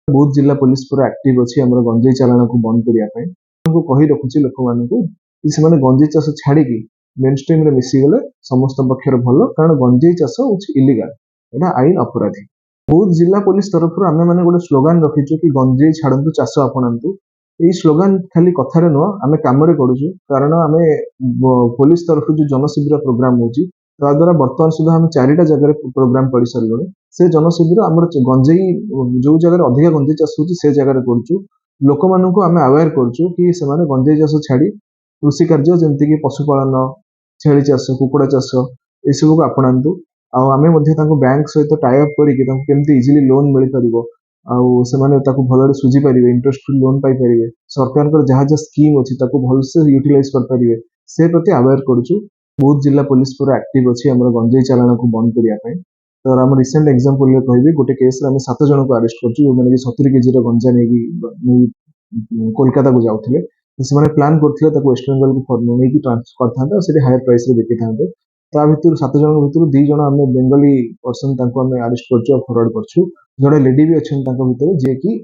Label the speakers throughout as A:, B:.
A: बहुत जिला पुलिस पूरा एक्टिव अच्छी आम गंजेई चालाण को बंद करने कही रखुची लोक मान से गंजेई चाष छाड़ी मेन स्ट्रीम रे मिसीगले समस्त पक्षर भल कारण गंजेई चाष हूँ इलिगाल यहाँ आईन अपराधी। बहुत जिला पुलिस तरफ आम मैंने गोटे स्लोगान रखीचु कि गंजेई छाड़ू चाष आपणातु। यही स्लोगान खाली कथार नुह आम कम करूँ कारण आम पुलिस तरफ जो जनशिविर प्रोग्राम होची द्वारा बर्तमान सुधा आम 4टा जगह प्रोग्राम कर सारे से जनशिविर आम गंजेई जो जगह अधिक गंजेई चाष हो जगह करूँ लोक मान आम अवेयर करूँ कि से गंजेई चाष छाड़ी कृषि कार्य जमीक पशुपालन छेली चाष कुकुड़ा चाष यू को आपणातु। आम बैंक सहित टाई अप करके इजिली लोन मिल पार भल सुझी पारे इंटरेस्ट फ्री लोन पाइपर सरकार जहाँ जहाँ स्कीम अच्छी भलसे यूटिलाइज करेंगे से प्रति अवेयर करूँ। बहुत जिला पुलिस पूरा एक्टिव अच्छी आम गंजेई चालाण को बंद करने तो आम रिसेंट एग्जांपल कहि गोटे केस 7 जन को अरेस्ट कर 70 केजी गंजा नहीं कोलकाता को जाते से प्लान करते वेस्ट बेंगल को नहीं ट्रांसफर करते हायर प्राइस बिकी था ता भर 7 जन भर 2 जन आम बेंगली पर्सन आम अरेस्ट कर फरवर्ड कर जोड़े लेडी भी अच्छा भर जी कि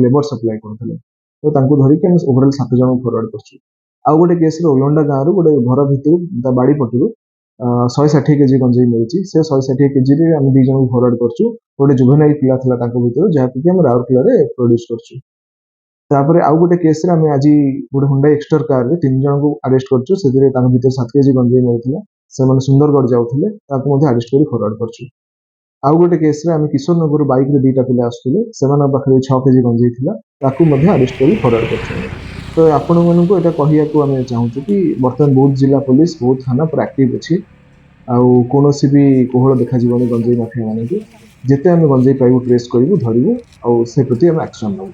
A: लेबर सप्लाई करते तो धरिकी ओवरऑल 7 जन फरवर्ड कर। आउ गोटे केस ओलंडा गाँव गोटे घर भर बाड़ी पटू 160 केजी गंजेई मिली से 160 केजी आम 2 जन को फरवर्ड कर गोटे जुवेनाइल पिला भर जहाँकि आम राउरकेला प्रोड्यूस कर। आउ गोटे केस आज गोटे हुंडा एक्सटर कार रे 3 जन को अरेस्ट कर 7 केजी गंजेई मिलता से सुंदरगढ़ जाते अरेस्ट कर फरवर्ड कर। आउ गोटे केस आम किशोर नगर बाइक रे 2टा पिला आसुले से पाखे 6 केजी गंजेई था अरेस्ट कर फरवर्ड कर। तो आपण मानू यहाँ कहूँ चाहूँ कि बर्तमान बहुत जिला पुलिस बहुत थाना पूरा एक्टिव अच्छी आउ कौन भी कोहल देखा गंजेई माफिया मान जिते आम गंजेई पाइबू ट्रेस करूँ धरबू से प्रति आम एक्शन नबू।